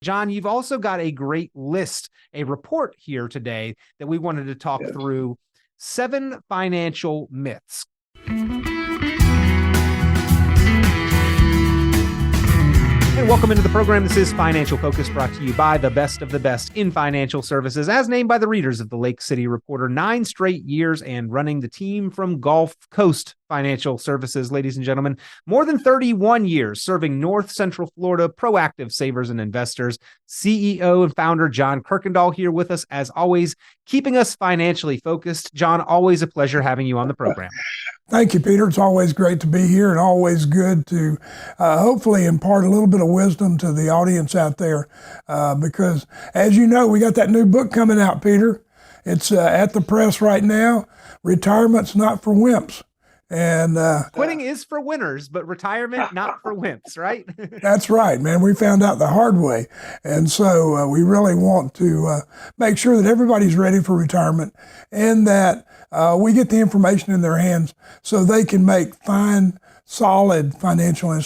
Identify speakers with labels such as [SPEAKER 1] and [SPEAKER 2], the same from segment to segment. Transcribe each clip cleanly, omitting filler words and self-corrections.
[SPEAKER 1] John, you've also got a great list, a report here today that we wanted to talk through 7 financial myths. And welcome into the program. This is Financial Focus, brought to you by the best of the best in financial services, as named by the readers of the Lake City Reporter. 9 straight years and running the team from GulfCoast Financial Services, ladies and gentlemen. More than 31 years serving North Central Florida proactive savers and investors. CEO and founder John Kuykendall here with us, as always, keeping us financially focused. John, always a pleasure having you on the program.
[SPEAKER 2] Thank you, Peter. It's always great to be here and always good to hopefully impart a little bit of wisdom to the audience out there because, as you know, we got that new book coming out, Peter. It's at the press right now. Retirement's not for wimps. And
[SPEAKER 1] quitting is for winners, but retirement not for wimps, right?
[SPEAKER 2] That's right, man. We found out the hard way. And so we really want to make sure that everybody's ready for retirement and that we get the information in their hands so they can make fine, solid financial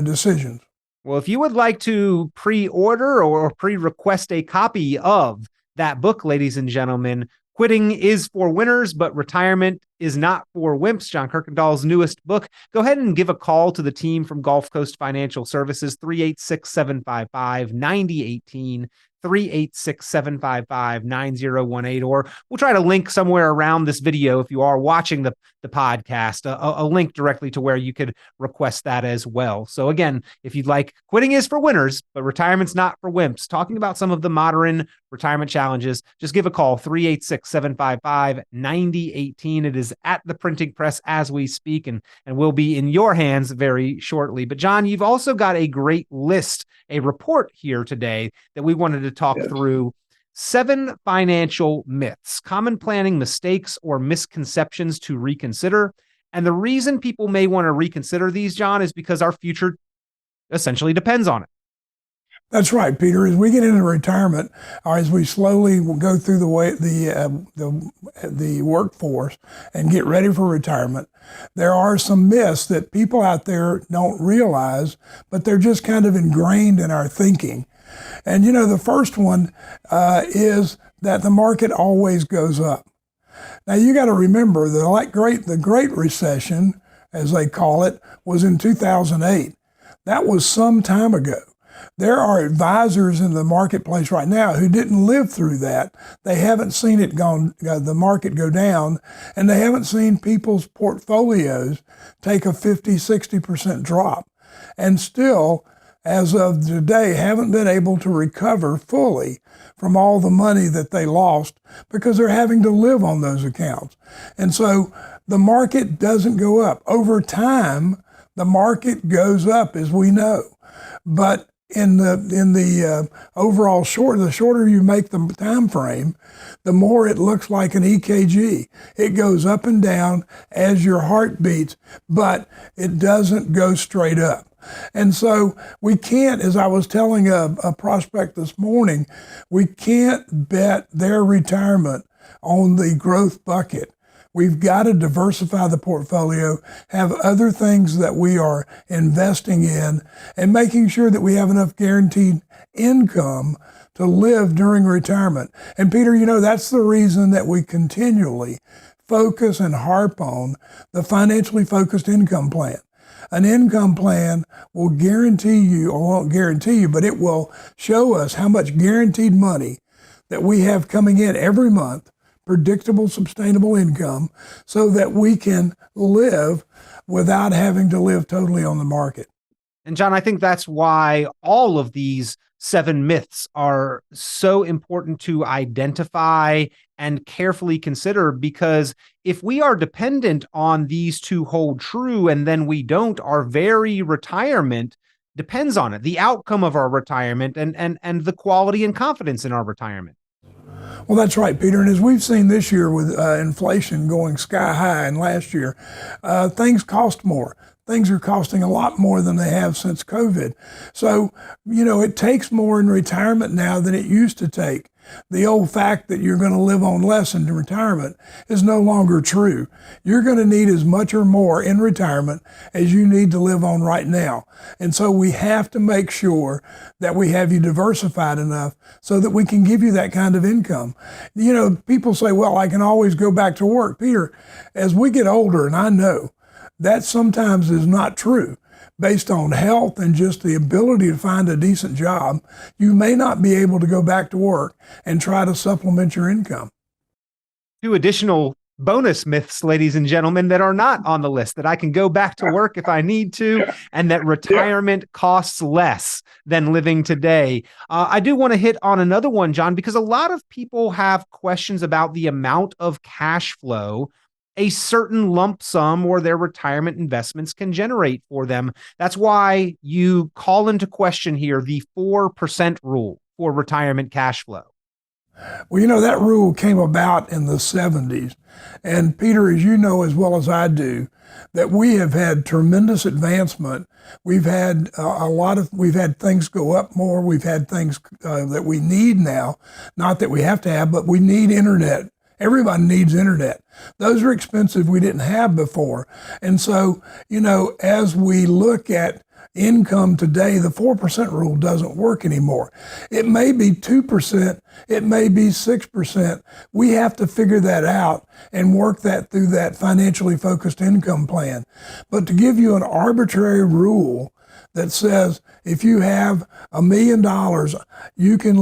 [SPEAKER 2] decisions.
[SPEAKER 1] Well, if you would like to pre-order or pre-request a copy of that book, ladies and gentlemen, Quitting is for Winners, but Retirement is Not for Wimps, John Kuykendall's newest book, go ahead and give a call to the team from GulfCoast Financial Services, 386-755-9018, 386-755-9018, or we'll try to link somewhere around this video if you are watching the podcast, a link directly to where you could request that as well. So again, if you'd like, Quitting is for Winners, but Retirement's Not for Wimps, talking about some of the modern retirement challenges, just give a call, 386-755-9018. It is at the printing press as we speak and will be in your hands very shortly. But John, you've also got a great list, a report here today that we wanted to talk through. 7 financial myths, common planning mistakes or misconceptions to reconsider. And the reason people may want to reconsider these, John, is because our future essentially depends on it.
[SPEAKER 2] That's right, Peter. As we get into retirement, or as we slowly go through the workforce and get ready for retirement, there are some myths that people out there don't realize, but they're just kind of ingrained in our thinking. And you know, the first one is that the market always goes up. Now you got to remember the Great Recession, as they call it, was in 2008. That was some time ago. There are advisors in the marketplace right now who didn't live through that. They haven't seen the market go down, and they haven't seen people's portfolios take a 50, 60% drop. And still, as of today, haven't been able to recover fully from all the money that they lost because they're having to live on those accounts. And so the market doesn't go up. Over time, the market goes up, as we know. But in the overall the shorter you make the time frame, the more it looks like an EKG. It goes up and down as your heart beats, but it doesn't go straight up. And so we can't, as I was telling a prospect this morning, we can't bet their retirement on the growth bucket. We've got to diversify the portfolio, have other things that we are investing in, and making sure that we have enough guaranteed income to live during retirement. And Peter, you know, that's the reason that we continually focus and harp on the financially focused income plan. An income plan will guarantee you, or won't guarantee you, but it will show us how much guaranteed money that we have coming in every month, predictable, sustainable income, so that we can live without having to live totally on the market.
[SPEAKER 1] And John, I think that's why all of these 7 myths are so important to identify and carefully consider, because if we are dependent on these to hold true and then we don't, our very retirement depends on it, the outcome of our retirement and the quality and confidence in our retirement.
[SPEAKER 2] Well, that's right, Peter. And as we've seen this year with inflation going sky high, and last year, things cost more. Things are costing a lot more than they have since COVID. So, you know, it takes more in retirement now than it used to take. The old fact that you're going to live on less in retirement is no longer true. You're going to need as much or more in retirement as you need to live on right now. And so we have to make sure that we have you diversified enough so that we can give you that kind of income. You know, people say, well, I can always go back to work. Peter, as we get older, and I know that sometimes is not true, based on health and just the ability to find a decent job, you may not be able to go back to work and try to supplement your income.
[SPEAKER 1] Two additional bonus myths, ladies and gentlemen, that are not on the list: that I can go back to work if I need to, and that retirement costs less than living today. I do want to hit on another one, John, because a lot of people have questions about the amount of cash flow a certain lump sum or their retirement investments can generate for them. That's why you call into question here the 4% rule for retirement cash flow.
[SPEAKER 2] Well, you know, that rule came about in the 70s. And Peter, as you know as well as I do, that we have had tremendous advancement. We've had we've had things go up more. We've had things that we need now, not that we have to have, but we need internet. Everybody needs internet. Those are expensive we didn't have before. And so, you know, as we look at income today, the 4% rule doesn't work anymore. It may be 2%, it may be 6%. We have to figure that out and work that through that financially focused income plan. But to give you an arbitrary rule that says if you have $1 million, you can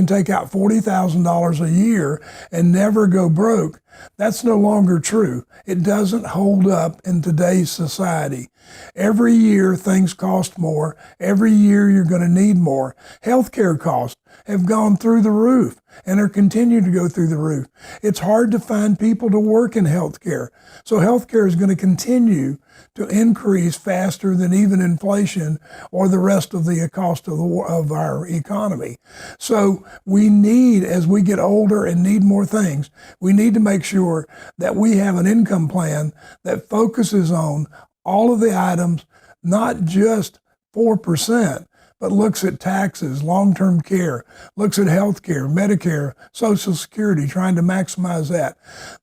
[SPEAKER 2] take out $40,000 a year and never go broke. That's no longer true. It doesn't hold up in today's society. Every year things cost more. Every year you're going to need more. Healthcare costs have gone through the roof and are continuing to go through the roof. It's hard to find people to work in healthcare. So healthcare is going to continue to increase faster than even inflation or the rest of the cost of our economy. So we need, as we get older and need more things, we need to make sure that we have an income plan that focuses on all of the items, not just 4%, but looks at taxes, long-term care, looks at health care, Medicare, Social Security, trying to maximize that.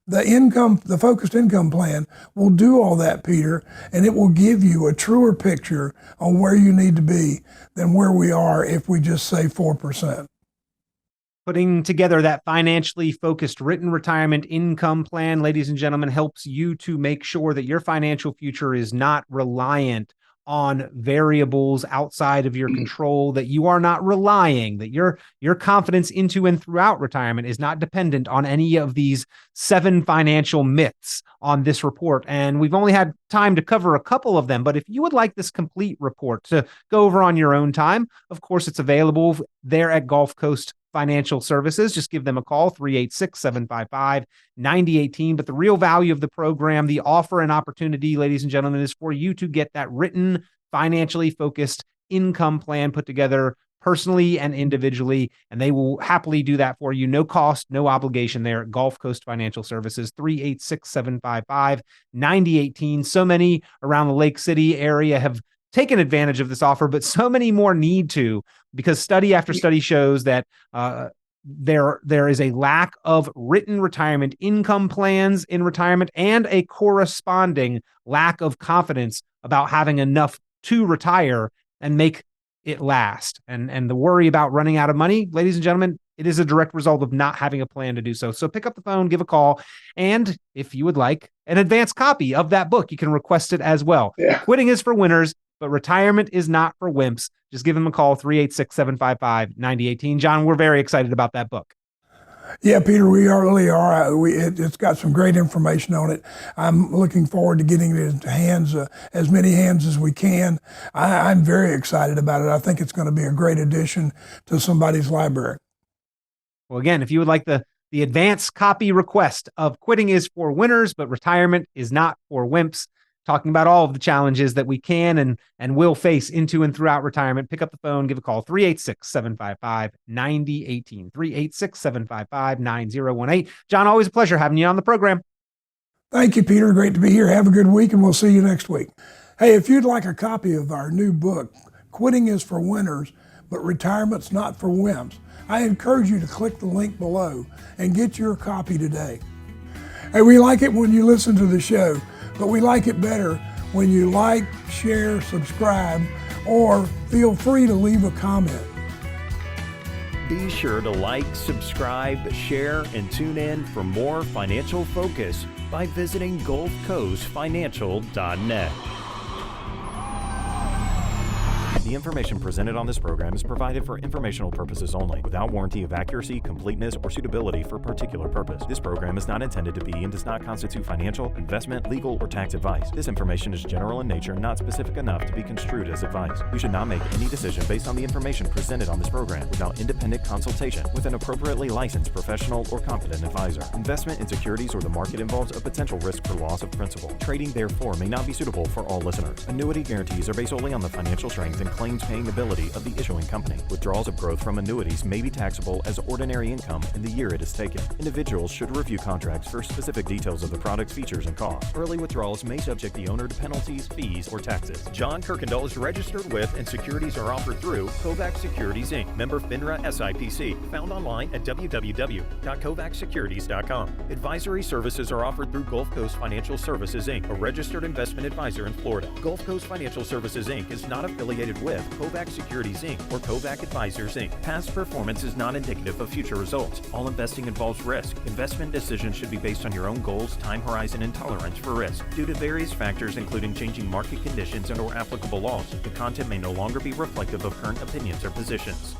[SPEAKER 2] The focused income plan will do all that, Peter, and it will give you a truer picture on where you need to be than where we are if we just say 4%.
[SPEAKER 1] Putting together that financially focused written retirement income plan, ladies and gentlemen, helps you to make sure that your financial future is not reliant on variables outside of your control, that you are not relying, that your confidence into and throughout retirement is not dependent on any of these 7 financial myths on this report. And we've only had time to cover a couple of them, but if you would like this complete report to go over on your own time, of course, it's available there at GulfCoast Financial Services. Just give them a call, 386-755-9018. But the real value of the program, the offer and opportunity, ladies and gentlemen, is for you to get that written, financially focused income plan put together personally and individually, and they will happily do that for you. No cost, no obligation there at GulfCoast Financial Services, 386-755-9018. So many around the Lake City area have taken advantage of this offer, but so many more need to, because study after study shows that there is a lack of written retirement income plans in retirement and a corresponding lack of confidence about having enough to retire and make it last. And the worry about running out of money, ladies and gentlemen, it is a direct result of not having a plan to do so. So pick up the phone, give a call, and if you would like an advanced copy of that book, you can request it as well. Yeah. Quitting is for winners, but retirement is not for wimps. Just give them a call, 386-755-9018. John, we're very excited about that book.
[SPEAKER 2] Yeah, Peter, we really are. It's got some great information on it. I'm looking forward to getting it into hands, as many hands as we can. I'm very excited about it. I think it's going to be a great addition to somebody's library.
[SPEAKER 1] Well, again, if you would like the advance copy request of Quitting is for Winners, but Retirement is not for Wimps, talking about all of the challenges that we can and will face into and throughout retirement, pick up the phone, give a call, 386-755-9018, 386-755-9018. John, always a pleasure having you on the program.
[SPEAKER 2] Thank you, Peter. Great to be here. Have a good week, and we'll see you next week. Hey, if you'd like a copy of our new book, Quitting is for Winners, but retirement's not for wimps. I encourage you to click the link below and get your copy today. Hey, we like it when you listen to the show, but we like it better when you like, share, subscribe, or feel free to leave a comment.
[SPEAKER 3] Be sure to like, subscribe, share, and tune in for more financial focus by visiting GulfCoastFinancial.net. The information presented on this program is provided for informational purposes only, without warranty of accuracy, completeness, or suitability for a particular purpose. This program is not intended to be and does not constitute financial, investment, legal, or tax advice. This information is general in nature and not specific enough to be construed as advice. You should not make any decision based on the information presented on this program without independent consultation with an appropriately licensed professional or competent advisor. Investment in securities or the market involves a potential risk for loss of principal. Trading, therefore, may not be suitable for all listeners. Annuity guarantees are based solely on the financial strength and claims-paying ability of the issuing company. Withdrawals of growth from annuities may be taxable as ordinary income in the year it is taken. Individuals should review contracts for specific details of the product's features and costs. Early withdrawals may subject the owner to penalties, fees, or taxes. John Kuykendall is registered with and securities are offered through Kovac Securities Inc., member FINRA SIPC, found online at www.kovacsecurities.com. Advisory services are offered through GulfCoast Financial Services Inc., a registered investment advisor in Florida. GulfCoast Financial Services Inc. is not affiliated with Kovac Securities Inc. or Kovac Advisors Inc. Past performance is not indicative of future results. All investing involves risk. Investment decisions should be based on your own goals, time horizon, and tolerance for risk. Due to various factors including changing market conditions and/or applicable laws, the content may no longer be reflective of current opinions or positions.